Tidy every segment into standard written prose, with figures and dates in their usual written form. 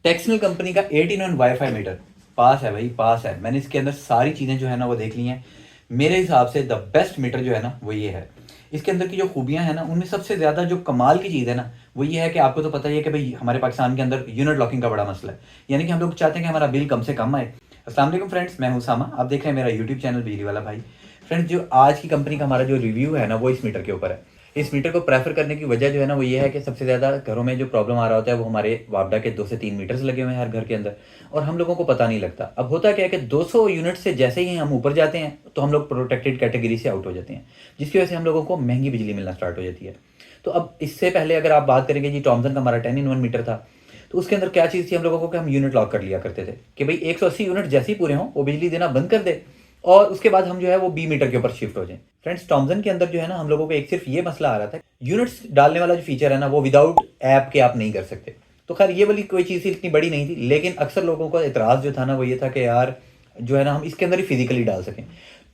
टेक्सनल company का 18 wifi metre पास है भाई, पास है। मैंने इसके अंदर सारी चीज़ें जो है ना वो देख ली हैं। मेरे हिसाब से द बेस्ट मीटर जो है ना वो ये है। इसके अंदर की जो खूबियां हैं ना, उनमें सबसे ज़्यादा जो कमाल की चीज़ है ना वो ये है कि आपको तो पता ही है कि भाई हमारे पाकिस्तान के अंदर यूनिट लॉकिंग का बड़ा मसला है। यानी कि हम लोग चाहते हैं कि हमारा बिल कम से कम आए। अस्सलाम वालेकुम फ्रेंड्स, मैं हूं सामा, आप देख रहे हैं मेरा यूट्यूब चैनल बिजली वाला भाई। फ्रेंड्स, जो आज की कंपनी का हमारा जो रिव्यू है ना वो इस मीटर के ऊपर है। इस मीटर को प्रेफर करने की वजह जो है ना वो ये है कि सबसे ज़्यादा घरों में जो प्रॉब्लम आ रहा होता है वो हमारे वापडा के 2 से 3 मीटर्स लगे हुए हैं हर घर के अंदर, और हम लोगों को पता नहीं लगता। अब होता क्या है कि 200 यूनिट से जैसे ही हम ऊपर जाते हैं तो हम लोग प्रोटेक्टेड कैटेगरी से आउट हो जाते हैं, जिसकी वजह से हम लोगों को महंगी बिजली मिलना स्टार्ट हो जाती है। तो अब इससे पहले अगर आप बात करेंगे जी, टॉमसन का हमारा 10 in 1 मीटर था, तो उसके अंदर क्या चीज़ थी हम लोगों को कि हम यूनिट लॉक कर लिया करते थे कि भाई 180 यूनिट जैसे ही पूरे हों वो बिजली देना बंद कर दे और उसके बाद हम जो है वो बी मीटर के ऊपर शिफ्ट हो जाएं। फ्रेंड्स, टॉमसन के अंदर जो है ना हम लोगों को एक सिर्फ ये मसला आ रहा था, यूनिट्स डालने वाला जो फीचर है ना वो विदाउट ऐप के आप नहीं कर सकते। तो खैर ये वाली कोई चीज़ इतनी बड़ी नहीं थी, लेकिन अक्सर लोगों का एतराज़ जो था ना वो ये था कि यार जो है ना हम इसके अंदर ही फिजिकली डाल सकें।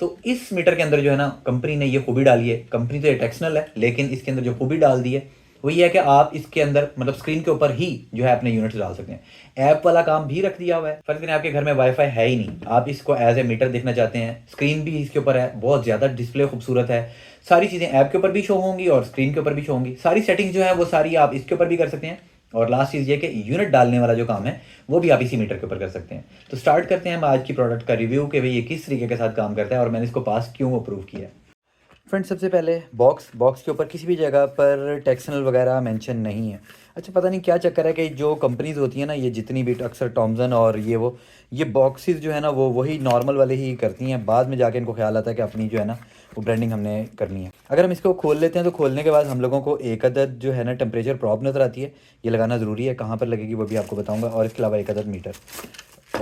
तो इस मीटर के अंदर जो है ना कंपनी ने ये खूबी डाली है। कंपनी तो ये टेक्सनल है, लेकिन इसके अंदर जो खूबी डाल दी है वो ये है कि आप इसके अंदर मतलब स्क्रीन के ऊपर ही जो है अपने यूनिट्स डाल सकते हैं। ऐप वाला काम भी रख दिया हुआ है। फर्ज करें आपके घर में वाईफाई है ही नहीं, आप इसको एज ए मीटर देखना चाहते हैं, स्क्रीन भी इसके ऊपर है, बहुत ज़्यादा डिस्प्ले खूबसूरत है, सारी चीज़ें ऐप के ऊपर भी शो होंगी और स्क्रीन के ऊपर भी शो होंगी। सारी सेटिंग्स जो है वो सारी आप इसके ऊपर भी कर सकते हैं, और लास्ट चीज़ ये कि यूनिट डालने वाला जो काम है वो भी आप इसी मीटर के ऊपर कर सकते हैं। तो स्टार्ट करते हैं हम आज की प्रोडक्ट का रिव्यू कि भाई ये किस तरीके के साथ काम करता है और मैंने इसको पास क्यों अप्रूव किया है। फ्रेंड्स, सबसे पहले बॉक्स के ऊपर किसी भी जगह पर टेक्सनल वगैरह मेंशन नहीं है। अच्छा, पता नहीं क्या चक्कर है कि जो कंपनीज होती हैं ना, ये जितनी भी अक्सर टॉमसन और ये बॉक्सेस जो है ना वो वही नॉर्मल वाले ही करती हैं। बाद में जाके इनको ख्याल आता है कि अपनी जो है ना वो ब्रांडिंग हमने करनी है। अगर हम इसको खोल लेते हैं तो खोलने के बाद हम लोगों को एक अदद जो है ना टेम्परेचर प्रॉब नज़र आती है। ये लगाना ज़रूरी है, कहाँ पर लगेगी वो भी आपको बताऊँगा, और इसके अलावा एक अदद मीटर,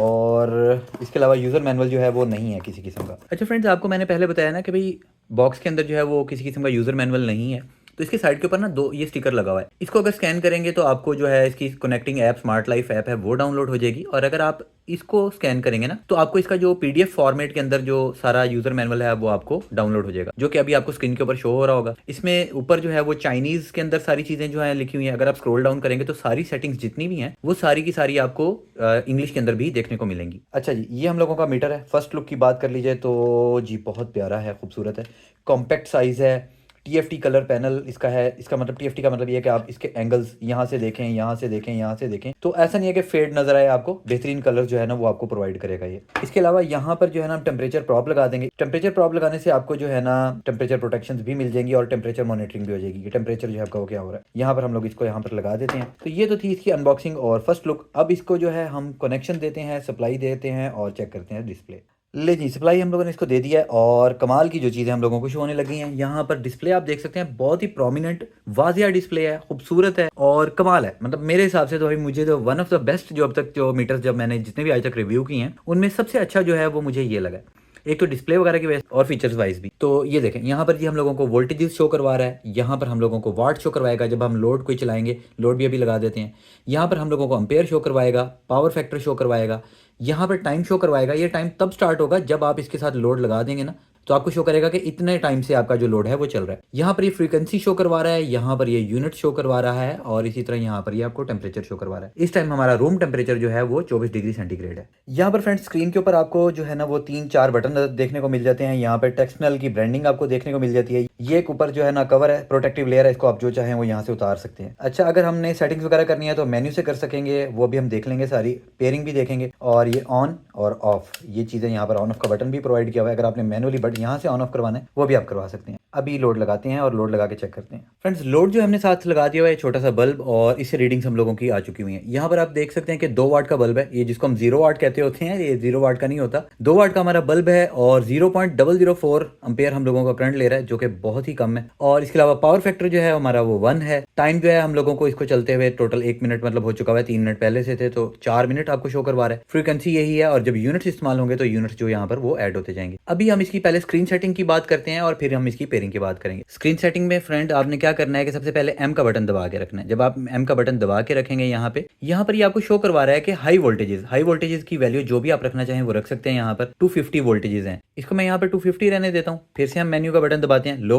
और इसके अलावा यूज़र मैनुअल जो है वो नहीं है किसी किस्म का। अच्छा फ्रेंड्स, आपको मैंने पहले बताया ना कि भाई बॉक्स के अंदर जो है वो किसी किस्म का यूज़र मैनुअल नहीं है, तो इसके साइड के ऊपर ना दो ये स्टिकर लगा हुआ है। इसको अगर स्कैन करेंगे तो आपको जो है इसकी connecting app smart life app है वो डाउनलोड हो जाएगी, और अगर आप इसको स्कैन करेंगे ना तो आपको इसका जो पीडीएफ फॉर्मेट के अंदर जो सारा यूज़र मैनुअल है वो आपको डाउनलोड हो जाएगा, जो कि अभी आपको स्क्रीन के ऊपर शो हो रहा होगा। इसमें ऊपर जो है वो चाइनीज़ के अंदर सारी चीज़ें जो है लिखी हुई हैं। अगर आप स्क्रॉल डाउन करेंगे तो सारी सेटिंग्स जितनी भी हैं वो सारी की सारी आपको इंग्लिश के अंदर भी देखने को मिलेंगी। अच्छा जी, ये हम लोगों का मीटर है। फर्स्ट लुक की बात कर लीजिए तो जी बहुत प्यारा है, खूबसूरत है, कॉम्पैक्ट साइज़ है, टीएफटी कलर पैनल इसका है। इसका मतलब टीएफटी का मतलब ये है कि आप इसके एंगल्स यहाँ से देखें, यहाँ से देखें, यहाँ से देखें, तो ऐसा नहीं है कि फेड नजर आए आपको, बेहतरीन कलर जो है ना वो आपको प्रोवाइड करेगा ये। इसके अलावा यहाँ पर जो है ना हम टेम्परेचर प्रॉब लगा देंगे। टेम्परेचर प्रॉब लगाने से आपको जो है ना टेम्परेचर प्रोटेक्शन भी मिल जाएंगी और टेम्परेचर मॉनिटरिंग भी हो जाएगी कि टेम्परेचर जो है आपका वो क्या हो रहा है। यहाँ पर हम लोग इसको यहाँ पर लगा देते हैं। तो ये तो थी इसकी अनबॉक्सिंग और फर्स्ट लुक। अब इसको जो है हम कनेक्शन देते हैं, सप्लाई देते हैं और चेक करते हैं डिस्प्ले। ले जी, सप्लाई हम लोगों ने इसको दे दिया है, और कमाल की जो चीज़ें हम लोगों को शो होने लगी हैं। यहाँ पर डिस्प्ले आप देख सकते हैं, बहुत ही प्रोमिनेंट वाजिया डिस्प्ले है, खूबसूरत है और कमाल है। मतलब मेरे हिसाब से तो भाई मुझे तो वन ऑफ द बेस्ट जो अब तक जो मीटर्स जब मैंने जितने भी आज तक रिव्यू किए हैं उनमें सबसे अच्छा जो है वो मुझे ये लगा। एक तो डिस्प्ले वगैरह की वजह और फीचर्स वाइज भी। तो ये देखें, यहाँ पर जी हम लोगों को वोल्टेजेस शो करवा रहा है, यहाँ पर हम लोगों को वाट शो करवाएगा जब हम लोड कोई चलाएंगे, लोड भी अभी लगा देते हैं। यहाँ पर हम लोगों को अम्पेयर शो करवाएगा, पावर फैक्टर शो करवाएगा, यहाँ पर टाइम शो करवाएगा। ये टाइम तब स्टार्ट होगा जब आप इसके साथ लोड लगा देंगे ना, तो आपको शो करेगा कि इतने टाइम से आपका जो लोड है वो चल रहा है। यहाँ पर ये फ्रीक्वेंसी शो करवा रहा है, यहाँ पर ये यूनिट शो करवा रहा है, और इसी तरह यहाँ पर ये आपको टेम्परेचर शो करवा रहा है। इस टाइम हमारा रूम टेम्परेचर जो है वो 24 डिग्री सेंटीग्रेड है। यहाँ पर फ्रेंड्स स्क्रीन के ऊपर आपको जो है ना वो 3-4 बटन देखने को मिल जाते हैं। यहाँ पर टेक्सनल की ब्रांडिंग आपको देखने को मिल जाती है। ये एक ऊपर जो है ना कवर है, प्रोटेक्टिव लेयर है, इसको आप जो चाहें वो यहाँ से उतार सकते हैं। अच्छा, अगर हमने सेटिंग्स वगैरह करनी है तो मेन्यू से कर सकेंगे, वो भी हम देख लेंगे, सारी पेयरिंग भी देखेंगे, और ये ऑन और ऑफ ये चीज़ें यहाँ पर ऑन ऑफ का बटन भी प्रोवाइड किया हुआ है। अगर आपने मैनुअली बटन यहाँ से ऑन ऑफ करवाना है वो भी आप करवा सकते हैं। अभी लोड लगाते हैं और लोड लगा के चेक करते हैं। फ्रेंड्स, लोड जो हमने साथ लगा दिया हुआ है छोटा सा बल्ब, और इससे रीडिंग्स हम लोगों की आ चुकी हुई हैं। यहाँ पर आप देख सकते हैं कि 2 वाट का बल्ब है, ये जिसको हम 0 वाट कहते होते हैं, ये 0 वाट का नहीं होता, 2 वाट का हमारा बल्ब है, और 0.004 एम्पेयर हम लोगों का करंट ले रहा है, जो कि बहुत ही कम है। और इसके अलावा पावर फैक्टर जो है हमारा वो 1 है। टाइम जो है हम लोगों को इसको चलते हुए टोटल 1 मिनट मतलब हो चुका है, 3 मिनट पहले से थे तो 4 मिनट आपको शो करवा रहा है। फ्रीक्वेंसी यही है, और जब यूनिट्स इस्तेमाल होंगे तो यूनिट्स जो यहाँ पर वो ऐड होते जाएंगे। अभी हम इसकी पहले स्क्रीन सेटिंग की बात करते हैं और फिर हम इसकी बेयरिंग की बात करेंगे। स्क्रीन सेटिंग में फ्रेंड आपने क्या करना है कि सबसे पहले एम का बटन दबा के रखना है। जब आप एम का बटन दबा के रखेंगे यहाँ पर ये आपको शो करवा रहा है कि हाई वोल्टेजेस की वैल्यू जो भी आप रखना चाहें वो रख सकते हैं। यहाँ पर 250 वोल्टेजेस हैं, इसको मैं यहाँ पर 250 रहने देता हूँ। फिर से हम मेन्यू का बटन दबाते हैं, लो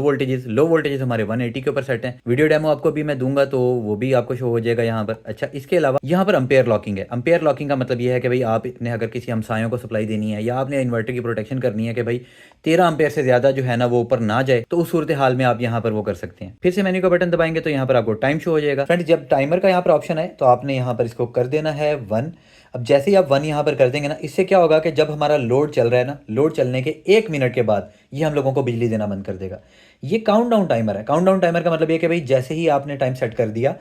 वोल्टेजेस हमारे 180 के ऊपर सेट है। वीडियो डेमो आपको भी मैं दूंगा तो वो भी आपको शो हो जाएगा यहाँ पर। अच्छा, इसके अलावा यहाँ पर अम्पेयर लॉकिंग है। अम्पेयर लॉकिंग का मतलब ये है कि भाई आपने अगर किसी हमसायों को सप्लाई देनी है या आपने इन्वर्टर की प्रोटेक्शन करनी है कि भाई 13 एम्पेयर से ज्यादा जो है ना वो ऊपर ना जाए, तो उस सूरत हाल में आप यहाँ पर वो कर सकते हैं। फिर से मेन्यू का बटन दबाएंगे तो यहाँ पर आपको टाइम शो हो जाएगा। फ्रेंड, जब टाइमर का यहाँ पर ऑप्शन है तो आपने यहाँ पर इसको कर देना है 1। अब जैसे ही आप 1 यहाँ पर कर देंगे ना, इससे क्या होगा कि जब हमारा लोड चल रहा है ना, लोड चलने के 1 मिनट के बाद ये हम लोगों को बिजली देना बंद कर देगा। ये काउंटडाउन टाइमर है। काउंटडाउन टाइमर का मतलब ये कि भाई जैसे ही आपने टाइम सेट कर दिया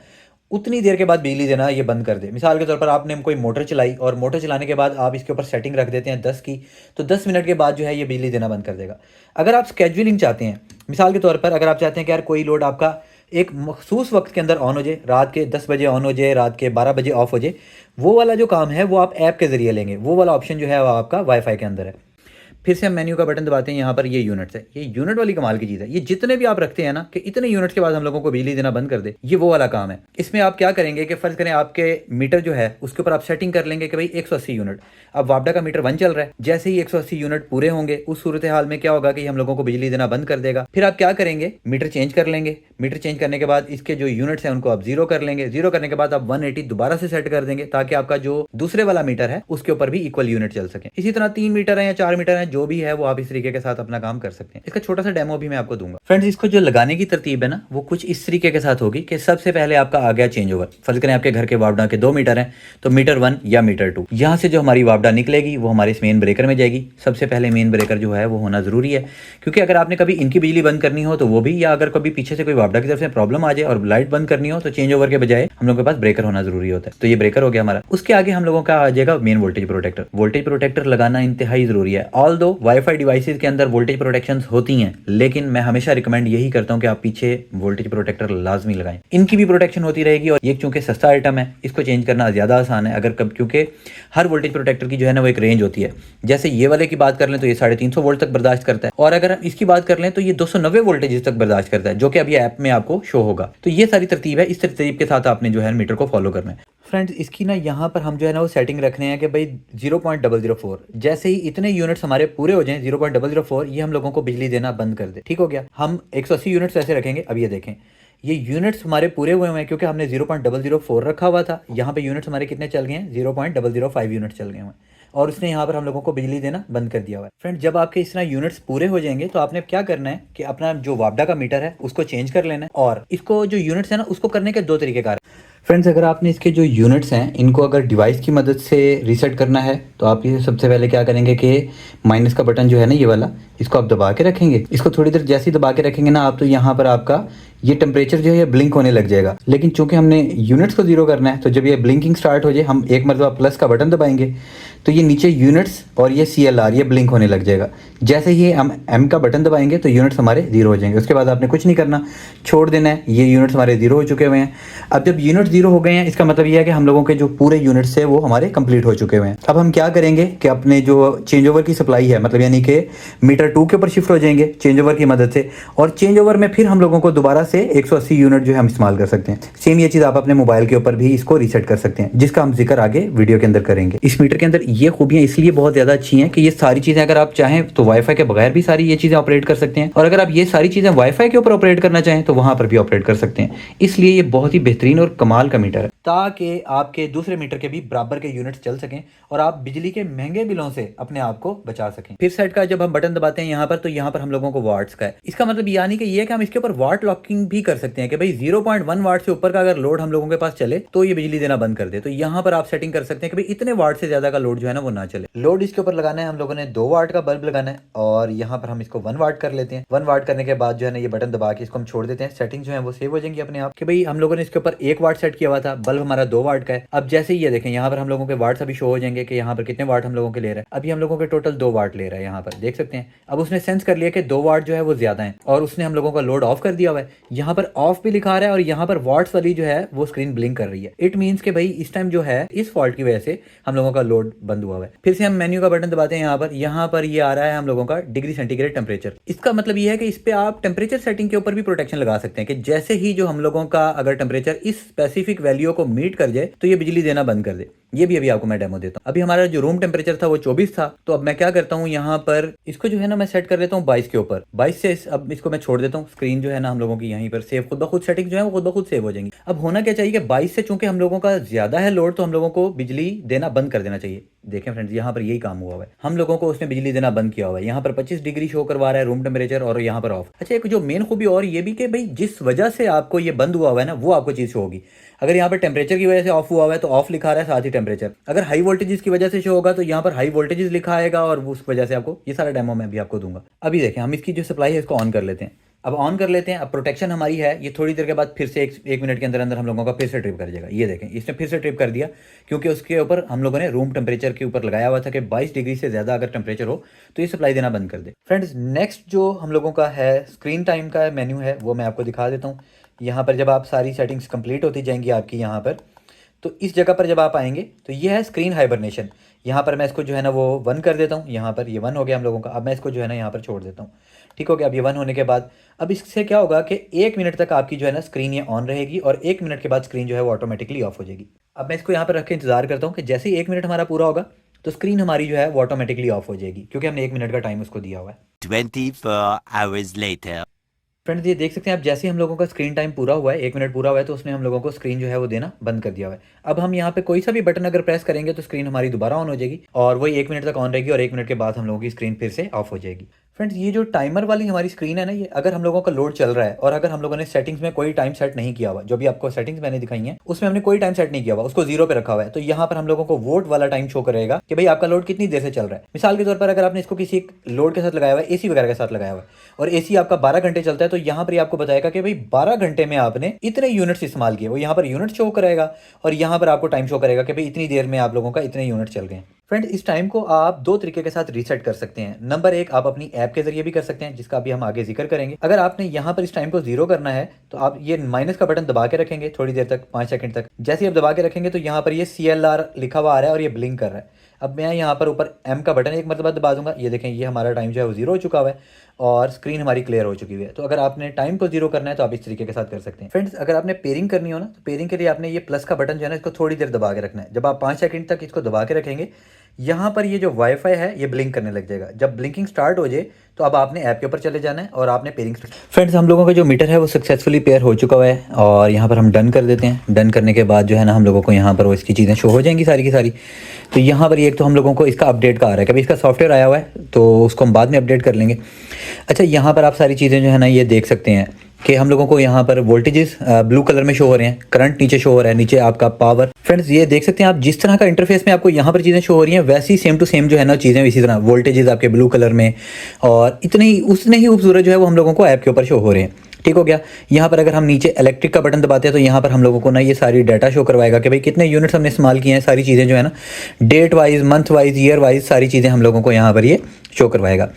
उतनी देर के बाद बिजली देना ये बंद कर दे। मिसाल के तौर पर आपने कोई मोटर चलाई और मोटर चलाने के बाद आप इसके ऊपर सेटिंग रख देते हैं 10 की, तो 10 मिनट के बाद जो है ये बिजली देना बंद कर देगा। अगर आप स्केड्यूलिंग चाहते हैं, मिसाल के तौर पर अगर आप चाहते हैं कि यार कोई लोड आपका एक मखसूस वक्त के अंदर ऑन हो जाए, रात के 10 बजे ऑन हो जाए, रात के 12 बजे ऑफ हो जाए, वो वाला जो काम है वो आप ऐप के ज़रिए लेंगे। वो वाला ऑप्शन जो है वो आपका वाईफाई के अंदर है। फिर से हम मेन्यू का बटन दबाते हैं, यहाँ पर ये यूनिट्स है। ये यूनिट वाली कमाल की चीज़ है। ये जितने भी आप रखते हैं ना कि इतने यूनिट्स के बाद हम लोगों को बिजली देना बंद कर दे, ये वो वाला काम है। इसमें आप क्या करेंगे कि फर्ज करें आपके मीटर जो है उसके ऊपर आप सेटिंग कर लेंगे कि भाई 180 यूनिट। अब वापडा का मीटर 1 चल रहा है, जैसे ही 180 यूनिट पूरे होंगे उस सूरत हाल में क्या होगा कि हम लोगों को बिजली देना बंद कर देगा। फिर आप क्या करेंगे, मीटर चेंज कर लेंगे। मीटर चेंज करने के बाद इसके जो यूनिट्स हैं उनको आप 0 कर लेंगे। 0 करने के बाद आप 180 दोबारा से सेट कर देंगे ताकि आपका जो दूसरे वाला मीटर है उसके ऊपर भी इक्वल यूनिट चल सके। इसी तरह 3 मीटर है या 4 मीटर है, जो भी है वो आप इस तरीके के साथ अपना काम कर सकते हैं। इसका छोटा सा डेमो भी मैं आपको दूंगा। फ्रेंड्स, इसको जो लगाने की तरतीब है ना वो कुछ इस तरीके के साथ होगी कि सबसे पहले आपका आ गया चेंज ओवर। फर्ज करें आपके घर के वापडा के 2 मीटर हैं, तो मीटर 1 या मीटर 2, यहाँ से जो हमारी वापडा निकलेगी वो हमारे इस मेन ब्रेकर में जाएगी। सबसे पहले मेन ब्रेकर जो है वो होना जरूरी है, क्योंकि अगर आपने कभी इनकी बिजली बंद करनी हो तो वो भी, या अगर कभी पीछे से कोई वापडा की तरफ से प्रॉब्लम आ जाए और लाइट बंद करनी हो तो चेंज ओवर के बजाय हम लोगों के पास ब्रेकर होना जरूरी होता है। तो ये ब्रेकर हो गया हमारा। उसके आगे हम लोगों का आ जाएगा main voltage protector. Voltage protector लगाना इंतहाई जरूरी है। ऑल दो वाईफाई डिवाइसेज के अंदर वोल्टेज प्रोटेक्शन होती हैं, लेकिन मैं हमेशा रिकमेंड यही करता हूं कि आप पीछे वोल्टेज प्रोटेक्टर लाजमी लगाएं। इनकी भी प्रोटेक्शन होती रहेगी और ये चूंकि सस्ता आइटम है इसको चेंज करना ज्यादा आसान है। अगर कब, क्योंकि हर वोल्टेज प्रोटेक्टर की जो है ना वो एक रेंज होती है। जैसे ये वाले की बात कर लें तो ये 350 वोल्ट तक बर्दाश्त करता है, और अगर इसकी बात कर लें तो ये 290 वोल्टेज तक बर्दाश्त करता है, जो कि अभी ऐप में आपको शो होगा। तो ये सारी तरतीब है, इस तरतीब के साथ आपने जो है मीटर को फॉलो करना है। फ्रेंड्स, इसकी ना यहाँ पर हम जो है ना वो सेटिंग रखने हैं कि भाई 0.004, जैसे ही इतने यूनिट्स हमारे पूरे हो जाएं 0.004, ये हम लोगों को बिजली देना बंद कर दे। ठीक हो गया। हम 180 यूनिट्स ऐसे रखेंगे। अब ये देखें, ये यूनिट्स हमारे पूरे हुए हैं क्योंकि हमने 0.004 रखा हुआ था। यहाँ पे यूनिट्स हमारे कितने चल गए हैं, 0.005 यूनिट चल गए हैं, और उसने यहाँ पर हम लोगों को बिजली देना बंद कर दिया हुआ है। फ्रेंड, जब आपके इस तरह यूनिट्स पूरे हो जाएंगे तो आपने क्या करना है कि अपना जो वापडा का मीटर है उसको चेंज कर लेना है, और इसको जो यूनिट्स है ना उसको करने के 2 तरीके कार। फ्रेंड्स, अगर आपने इसके जो यूनिट्स हैं इनको अगर डिवाइस की मदद से रीसेट करना है तो आप ये सबसे पहले क्या करेंगे कि माइनस का बटन जो है ना ये वाला, इसको आप दबा के रखेंगे। इसको थोड़ी देर जैसे ही दबा के रखेंगे ना आप, तो यहाँ पर आपका ये टेम्परेचर जो है ये ब्लिंक होने लग जाएगा। लेकिन चूंकि हमने यूनिट्स को 0 करना है तो जब ये ब्लिंकिंग स्टार्ट हो जाए हम एक मरतबा प्लस का बटन दबाएंगे तो ये नीचे यूनिट्स और ये CLR ये ब्लिंक होने लग जाएगा। जैसे ही हम M का बटन दबाएंगे तो यूनिट्स हमारे 0 हो जाएंगे। उसके बाद आपने कुछ नहीं करना, छोड़ देना है। ये यूनिट्स हमारे 0 हो चुके हुए हैं। अब जब यूनिट 0 हो गए हैं इसका मतलब ये है कि हम लोगों के जो पूरे यूनिट्स है वो हमारे कंप्लीट हो चुके हुए हैं। अब हम क्या करेंगे कि अपने जो चेंज ओवर की सप्लाई है, मतलब यानी कि मीटर 2 के ऊपर शिफ्ट हो जाएंगे चेंज ओवर की मदद से, और चेंज ओवर में फिर हम लोगों को दोबारा से 180 यूनिट जो है हम इस्तेमाल कर सकते हैं। सेम ये चीज़ आप अपने मोबाइल के ऊपर भी इसको रीसेट कर सकते हैं, जिसका हम जिक्र आगे वीडियो के अंदर करेंगे। इस मीटर के अंदर ये खूबियां इसलिए बहुत ज़्यादा अच्छी हैं कि ये सारी चीज़ें अगर आप चाहें तो वाईफाई के बगैर भी सारी ये चीज़ें ऑपरेट कर सकते हैं, और अगर आप ये सारी चीज़ें वाईफाई के ऊपर ऑपरेट करना चाहें तो वहाँ पर भी ऑपरेट कर सकते हैं। इसलिए ये बहुत ही बेहतरीन और कमाल का मीटर है, ताकि आपके दूसरे मीटर के भी बराबर के यूनिट्स चल सकें और आप बिजली के महंगे बिलों से अपने आप को बचा सकें। फिर सेट का जब हम बटन दबाते हैं यहाँ पर, तो यहाँ पर हम लोगों को वाट्स का है। इसका मतलब यानी कि ये कि हम इसके ऊपर वाट लॉकिंग भी कर सकते हैं कि भाई 0.1 वाट से ऊपर का अगर लोड हम लोगों के पास चले तो ये बिजली देना बंद कर दे। तो यहाँ पर आप सेटिंग कर सकते हैं कि भाई इतने वाट से ज्यादा का लोड जो है ना वो ना चले। लोड इसके ऊपर लगाना है हम लोगों ने 2 वाट का बल्ब लगाना है, और यहाँ पर हम इसको 1 वाट कर लेते हैं। 1 वाट करने के बाद जो है ना ये बटन दबा के इसको हम छोड़ देते हैं। सेटिंग जो है वो सेव हो जाएंगी अपने आप कि भाई हम लोगों ने इसके ऊपर 1 वाट सेट किया हुआ था, बल्ब हमारा 2 वाट का है। अब जैसे ही ये देखें यहाँ पर हम लोगों के वाट्स अभी शो हो जाएंगे कि यहाँ पर कितने वाट हम लोगों के ले रहा है। अभी हम लोगों के टोटल 2 वाट ले रहा है, यहाँ पर देख सकते हैं। अब उसने सेंस कर लिया कि 2 वाट जो है वो ज्यादा है और उसने हम लोगों का लोड ऑफ कर दिया हुआ है। यहाँ पर ऑफ भी लिखा रहा है और यहाँ पर वॉट्स वाली जो है वो स्क्रीन ब्लिंक कर रही है। इट मीन्स कि भाई इस टाइम जो है इस फॉल्ट की वजह से हम लोगों का लोड बंद हुआ है। फिर से हम मेन्यू का बटन दबाते हैं, यहाँ पर ये आ रहा है हम लोगों का डिग्री सेंटीग्रेड टेम्परेचर। इसका मतलब ये है कि इस पे आप टेम्परेचर सेटिंग के ऊपर भी प्रोटेक्शन लगा सकते हैं कि जैसे ही जो हम लोगों का अगर टेम्परेचर इस स्पेसिफिक वैल्यू को मीट कर जाए तो ये बिजली देना बंद कर दे। ये भी अभी आपको मैं डेमो देता हूँ। अभी हमारा जो रूम टेम्परेचर था वो 24 था, तो अब मैं क्या करता हूँ, यहाँ पर इसको जो है ना मैं सेट कर देता हूँ 22 के ऊपर। 22 से अब इसको मैं छोड़ देता हूँ। स्क्रीन जो है ना हम लोगों की यहीं पर सेव खुद ब खुद सेटिंग जो है वो खुद ब खुद सेव हो जाएंगी। अब होना क्या चाहिए कि 22 से चूंकि हम लोगों का ज्यादा है लोड, तो हम लोगों को बिजली देना बंद कर देना चाहिए। देखें फ्रेंड्स, यहाँ पर यही काम हुआ है, हम लोगों को उसने बिजली देना बंद किया हुआ है। यहाँ पर 25 डिग्री शो करवा रहा है रूम टेम्परेचर और यहाँ पर ऑफ। अच्छा, एक जो मेन खूबी और ये भी कि भाई जिस वजह से आपको ये बंद हुआ हुआ है ना वो आपको चीज शो होगी। अगर यहाँ पर टेम्परेचर की वजह से ऑफ हुआ हुआ है तो ऑफ लिखा रहा है, साथ ही टेम्परेचर। अगर हाई वोल्टेजेस की वजह से शो होगा तो यहाँ पर हाई वोल्टेजेस लिखा आएगा और उस वजह से आपको ये सारा डेमो मैं भी आपको दूंगा। अभी देखें, हम इसकी जो सप्लाई है इसको ऑन कर लेते हैं। अब ऑन कर लेते हैं। अब प्रोटेक्शन हमारी है, ये थोड़ी देर के बाद फिर से एक मिनट के अंदर अंदर हम लोगों का फिर से ट्रिप कर जाएगा। ये देखें, इसने फिर से ट्रिप कर दिया क्योंकि उसके ऊपर हम लोगों ने रूम टेम्परेचर के ऊपर लगाया हुआ था कि 22 डिग्री से ज़्यादा अगर टेम्परेचर हो तो ये सप्लाई देना बंद कर दे। फ्रेंड्स, नेक्स्ट जो हम लोगों का है स्क्रीन टाइम का मेन्यू है वो मैं आपको दिखा देता हूँ। यहाँ पर जब आप सारी सेटिंग्स कंप्लीट होती जाएंगी आपकी यहाँ पर, तो इस जगह पर जब आप आएंगे तो ये है स्क्रीन हाइबरनेशन। यहाँ पर मैं इसको जो है ना वो 1 कर देता हूँ। यहाँ पर ये 1 हो गया हम लोगों का। अब मैं इसको जो है ना यहाँ पर छोड़ देता हूँ। ठीक हो गया। अब ये 1 होने के बाद अब इससे क्या होगा कि 1 मिनट तक आपकी जो है ना स्क्रीन ये ऑन रहेगी और 1 मिनट के बाद स्क्रीन जो है वो ऑटोमेटिकली ऑफ हो जाएगी। अब मैं इसको यहाँ पर रख के इंतजार करता हूँ कि जैसे ही 1 मिनट हमारा पूरा होगा तो स्क्रीन हमारी जो है वो ऑटोमेटिकली ऑफ हो जाएगी क्योंकि हमने 1 मिनट का टाइम उसको दिया हुआ है। 24 hours later. फ्रेंड्स, ये देख सकते हैं आप, जैसे ही हम लोगों का स्क्रीन टाइम पूरा हुआ है, 1 मिनट पूरा हुआ है, तो उसने हम लोगों को स्क्रीन जो है वो देना बंद कर दिया हुआ है। अब हम यहाँ पे कोई सा भी बटन अगर प्रेस करेंगे तो स्क्रीन हमारी दोबारा ऑन हो जाएगी और वही 1 मिनट तक ऑन रहेगी और 1 मिनट के बाद हम लोगों की स्क्रीन फिर से ऑफ हो जाएगी। फ्रेंड्स, ये जो टाइमर वाली हमारी स्क्रीन है ना, ये अगर हम लोगों का लोड चल रहा है और अगर हम लोगों ने सेटिंग्स में कोई टाइम सेट नहीं किया हुआ, जो भी आपको सेटिंग्स मैंने दिखाई हैं उसमें हमने कोई टाइम सेट नहीं किया हुआ, उसको 0 पे रखा हुआ है, तो यहाँ पर हम लोगों को वोट वाला टाइम शो करेगा कि भाई आपका लोड कितनी देर से चल रहा है। मिसाल के तौर पर अगर आपने इसको किसी लोड के साथ लगाया हुआ है, एसी वगैरह के साथ लगाया हुआ है और एसी आपका 12 घंटे चलता है, तो यहाँ पर आपको बताएगा कि भाई 12 घंटे में आपने इतने यूनिट्स इस्तेमाल किए। वो यहाँ पर यूनिट शो करेगा और यहाँ पर आपको टाइम शो करेगा कि भाई इतनी देर में आप लोगों का इतने यूनिट चल गए। फ्रेंड, इस टाइम को आप 2 तरीके के साथ रीसेट कर सकते हैं। नंबर 1, आप अपनी ऐप के जरिए भी कर सकते हैं, जिसका अभी हम आगे जिक्र करेंगे। अगर आपने यहाँ पर इस टाइम को 0 करना है तो आप ये माइनस का बटन दबा के रखेंगे थोड़ी देर तक, 5 सेकंड तक। जैसे ही आप दबा के रखेंगे तो यहाँ पर ये CLR लिखा हुआ आ रहा है और ये ब्लिंक कर रहा है। अब मैं यहाँ पर ऊपर M का बटन एक मरतबा दबा दूंगा। ये देखें, ये हमारा टाइम जो है वो 0 हो चुका हुआ है और स्क्रीन हमारी क्लियर हो चुकी है। तो अगर आपने टाइम को 0 करना है तो आप इस तरीके के साथ कर सकते हैं। फ्रेंड्स, अगर आपने पेयरिंग करनी हो ना, तो पेयरिंग के लिए आपने ये प्लस का बटन जो है ना इसको थोड़ी देर दबा के रखना है। जब आप 5 सेकंड तक इसको दबा के रखेंगे, यहाँ पर ये जो वाईफाई है ये ब्लिंक करने लग जाएगा। जब ब्लिंकिंग स्टार्ट हो जाए तो अब आपने ऐप के ऊपर चले जाना है और आपने पेयरिंग। फ्रेंड्स, हम लोगों का जो मीटर है वो सक्सेसफुली पेयर हो चुका हुआ है और यहाँ पर हम डन कर देते हैं। डन करने के बाद जो है ना हम लोगों को यहाँ पर वो इसकी चीज़ें शो हो जाएंगी सारी की सारी। तो यहाँ पर एक तो हम लोगों को इसका अपडेट का आ रहा है कि भाई इसका सॉफ्टवेयर आया हुआ है, तो उसको हम बाद में अपडेट कर लेंगे। अच्छा, यहाँ पर आप सारी चीज़ें जो है ना ये देख सकते हैं कि हम लोगों को यहाँ पर वोल्टेजेस ब्लू कलर में शो हो रहे हैं, करंट नीचे शो हो रहा है, नीचे आपका पावर। फ्रेंड्स, ये देख सकते हैं आप, जिस तरह का इंटरफेस में आपको यहाँ पर चीज़ें शो हो रही हैं वैसी सेम टू सेम जो है ना चीज़ें इसी तरह वोल्टेजेस आपके ब्लू कलर में और उतने ही खूबसूरत जो है वो हम लोगों को ऐप के ऊपर शो हो रहे हैं। ठीक हो गया। यहाँ पर अगर हम नीचे इलेक्ट्रिक का बटन दबाते हैं तो यहाँ पर हम लोगों को ना ये सारी डाटा शो करवाएगा कि भाई कितने यूनिट्स हमने इस्तेमाल किए हैं। सारी चीज़ें जो है ना date wise, month wise, year wise सारी चीज़ें हम लोगों को यहाँ पर ये शो करवाएगा।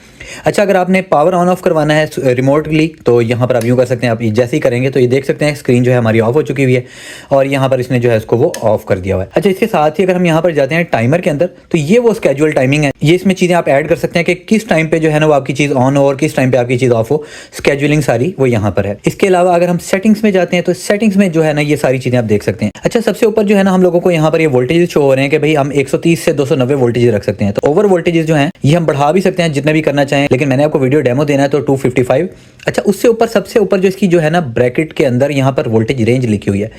अच्छा, अगर आपने पावर ऑन ऑफ करवाना है रिमोटली तो यहाँ पर आप यूँ कर सकते हैं। आप जैसे ही करेंगे तो ये देख सकते हैं स्क्रीन जो है हमारी ऑफ हो चुकी हुई है और यहाँ पर इसने जो है इसको वो ऑफ कर दिया हुआ है। अच्छा, इसके साथ ही अगर हम यहाँ पर जाते हैं टाइमर के अंदर तो ये वो स्केड्यूल टाइमिंग है। ये इसमें चीज़ें आप ऐड कर सकते हैं कि किस टाइम पे जो है ना वो आपकी चीज़ ऑन हो और किस टाइम पे आपकी चीज़ ऑफ हो। स्केड्यूलिंग सारी वो यहाँ पर है। इसके अलावा अगर हम सेटिंग्स में जाते हैं तो सेटिंग्स में जो है ना ये सारी चीज़ें आप देख सकते हैं। अच्छा, सबसे ऊपर जो है ना हम लोगों को यहाँ पर ये वोल्टेज शो हो रहे हैं कि भाई हम 130 से 290 वोल्टेज रख सकते हैं। तो ओवर वोल्टेजेस जो हैं ये हम बढ़ा भी सकते हैं जितने भी करना चाहें, लेकिन मैंने आपको वीडियो डेमो देना है तो 255। अच्छा, उससे ऊपर सबसे ऊपर जो इसकी जो है ना ब्रैकेट के अंदर यहाँ पर वोल्टेज रेंज लिखी हुई है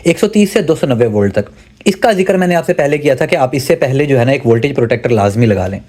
130 से 290 वोल्ट तक। इसका जिक्र मैंने आपसे पहले किया था कि आप इससे पहले जो है ना एक वोल्टेज प्रोटेक्टर लाजमी लगा लें।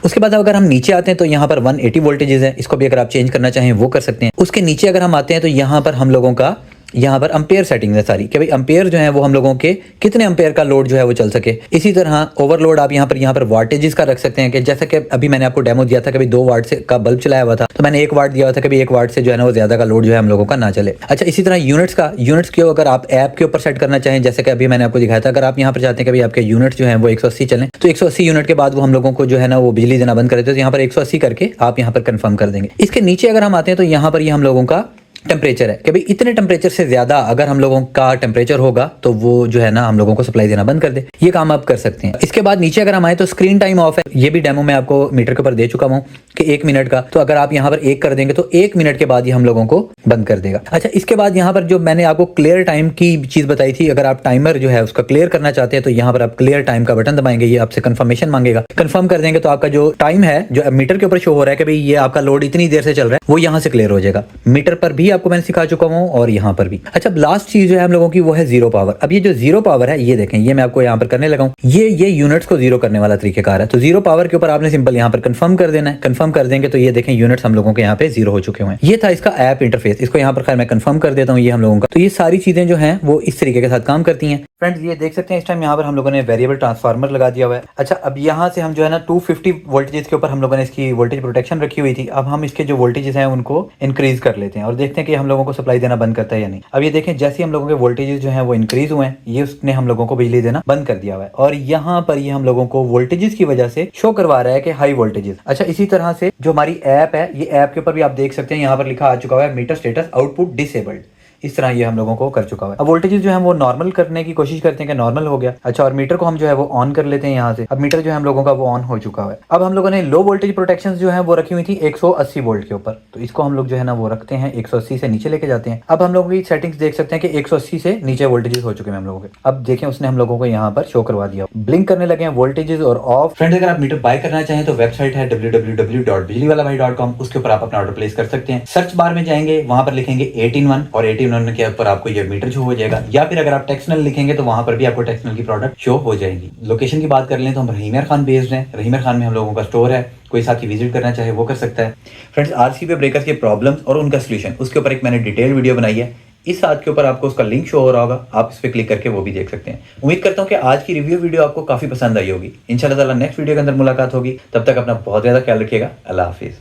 उसके बाद अगर हम नीचे आते हैं तो यहाँ पर 180 वोल्टेजेस है, इसको भी अगर आप चेंज करना चाहें वो कर सकते हैं। उसके नीचे अगर हम आते हैं तो यहाँ पर हम लोगों का यहाँ पर अम्पेयर सेटिंग है सारी कि भाई अम्पेयर जो है वो हम लोगों के कितने अम्पेयर का लोड जो है वो चल सके। इसी तरह ओवरलोड आप यहाँ पर वाटेजेस का रख सकते हैं कि जैसा कि अभी मैंने आपको डेमो दिया था कि भाई 2 वाट से का बल्ब चलाया हुआ था तो मैंने 1 वाट दिया हुआ था कि भाई 1 वाट से जो है ना वो ज्यादा का लोड जो है हम लोगों का ना चले। अच्छा, इसी तरह यूनिट्स को अगर आप ऐप के ऊपर सेट करना चाहें, जैसे कि अभी मैंने आपको दिखाया था, अगर आप यहाँ पर चाहते हैं कि भाई आपके यूनिट जो है वो 180 चलें तो 180 यूनिट के बाद वो हम लोगों को जो है ना वो बिजली देना बंद कर देते हैं। तो यहाँ पर 180 करके आप यहाँ पर कंफर्म कर देंगे। इसके नीचे अगर हम आते हैं तो यहाँ पर ये हम लोगों का टेम्परेचर है कि भाई इतने टेम्परेचर से ज़्यादा अगर हम लोगों का टेम्परेचर होगा तो वो जो है ना हम लोगों को सप्लाई देना बंद कर दे। ये काम आप कर सकते हैं। इसके बाद नीचे अगर हम आए तो स्क्रीन टाइम ऑफ है। ये भी डेमो मैं आपको मीटर के ऊपर दे चुका हूँ कि 1 मिनट का, तो अगर आप यहाँ पर 1 कर देंगे तो 1 मिनट के बाद ये हम लोगों को बंद कर देगा। अच्छा, इसके बाद यहाँ पर जो मैंने आपको क्लियर टाइम की चीज़ बताई थी, अगर आप टाइमर जो है उसका क्लियर करना चाहते हैं तो यहाँ पर आप क्लियर टाइम का बटन दबाएंगे, ये आपसे कंफर्मेशन मांगेगा। कंफर्म कर देंगे तो आपका जो टाइम है जो मीटर के ऊपर शो हो रहा है कि भाई ये आपका लोड इतनी देर से चल रहा है, वो यहाँ से क्लियर हो जाएगा। मीटर पर भी आपको मैंने सिखा चुका हूँ और यहाँ पर भी। अच्छा, लास्ट चीज जो है हम लोगों की वो है जीरो पावर। अब ये जो जीरो पावर है, ये देखें, ये मैं आपको यहाँ पर करने लगा हूँ, ये यूनिट्स को जीरो करने वाला तरीकेकार है। तो जीरो पावर के ऊपर आपने सिंपल यहाँ पर कंफर्म कर देना है। कंफर्म कर देंगे तो ये देखें यूनिट्स हम लोगों के यहाँ पे जीरो हो चुके हुए हैं। ये था इसका ऐप इंटरफेस। इसको यहाँ पर खैर मैं कंफर्म कर देता हूँ ये हम लोगों का। तो ये सारी चीजें जो हैं वो इस तरीके के साथ काम करती हैं। फ्रेंड्स, ये देख सकते हैं इस टाइम यहाँ पर हम लोगों ने वेरिएबल ट्रांसफार्मर लगा दिया हुआ है। अच्छा, अब यहाँ से हम जो है ना 250 वोल्टेज के ऊपर हम लोगों ने इसकी वोल्टेज प्रोटेक्शन रखी हुई थी। अब हम इसके जो वोल्टेजेस हैं उनको इंक्रीज कर लेते हैं और देखते हैं कि हम लोगों को सप्लाई देना बंद करता है या नहीं। अब ये देखें, जैसे ही हम लोगों के वोल्टेजेस जो हैं वो इंक्रीज हुए हैं, ये उसने हम लोगों को बिजली देना बंद कर दिया हुआ है और यहाँ पर ये हम लोगों को वोल्टेजेस की वजह से शो करवा रहा है कि हाई वोल्टेजेस। अच्छा, इसी तरह से जो हमारी ऐप है, ये ऐप के ऊपर भी आप देख सकते हैं यहाँ पर लिखा आ चुका हुआ है मीटर स्टेटस आउटपुट डिसेबल्ड। इस तरह ये हम लोगों को कर चुका हुआ है। अब वोल्टेजेस जो है वो नॉर्मल करने की कोशिश करते हैं कि नॉर्मल हो गया। अच्छा, और मीटर को हम जो है वो ऑन कर लेते हैं यहाँ से। अब मीटर जो है हम लोगों का वो ऑन हो चुका है। अब हम लोगों ने लो वोल्टेज प्रोटेक्शंस जो है वो रखी हुई थी 180 वोल्ट के ऊपर, तो इसको हम लोग जो है ना वो रखते हैं 180 से नीचे लेके जाते हैं। अब हम लोगों की सेटिंग्स देख सकते हैं कि 180 से नीचे वोल्टेजेस हो चुके हैं हम लोगों के। अब देखें, उसने हम लोगों को यहाँ पर शो करवा दिया, ब्लिंक करने लगे हैं वोल्टेजेस और ऑफ। फ्रेंड्स, अगर आप मीटर बाय करना चाहें तो वेबसाइट है www.bijliwalabhai.com, उसके ऊपर आप अपना ऑर्डर प्लेस कर सकते हैं। सर्च बार में जाएंगे, वहां पर लिखेंगे 18-1 और 18-1 के ऊपर आपको ये मीटर शो हो जाएगा, या फिर अगर आप टेक्सनल लिखेंगे तो वहां पर भी आपको टेक्सनल की प्रोडक्ट शो हो जाएगी। लोकेशन की बात कर लें तो हम रहीमर खान बेस्ड हैं। रहीमर खान में हम लोगों का स्टोर है, कोई साथी विजिट करना चाहे वो कर सकता है। फ्रेंड्स, आरसीबी ब्रेकर्स के प्रॉब्लम्स और उनका सोल्यूशन, उसके ऊपर एक मैंने डिटेल वीडियो बनाई है। इस हाथ के ऊपर आपको उसका लिंक शो हो रहा होगा, आप इस पर क्लिक करके वो भी देख सकते हैं। उम्मीद करता हूँ कि आज की रिव्यू वीडियो आपको काफी पसंद आई होगी। इंशाल्लाह ताला नेक्स्ट वीडियो के अंदर मुलाकात होगी। तब तक अपना बहुत ज्यादा ख्याल रखिएगा। अल्लाह हाफिज।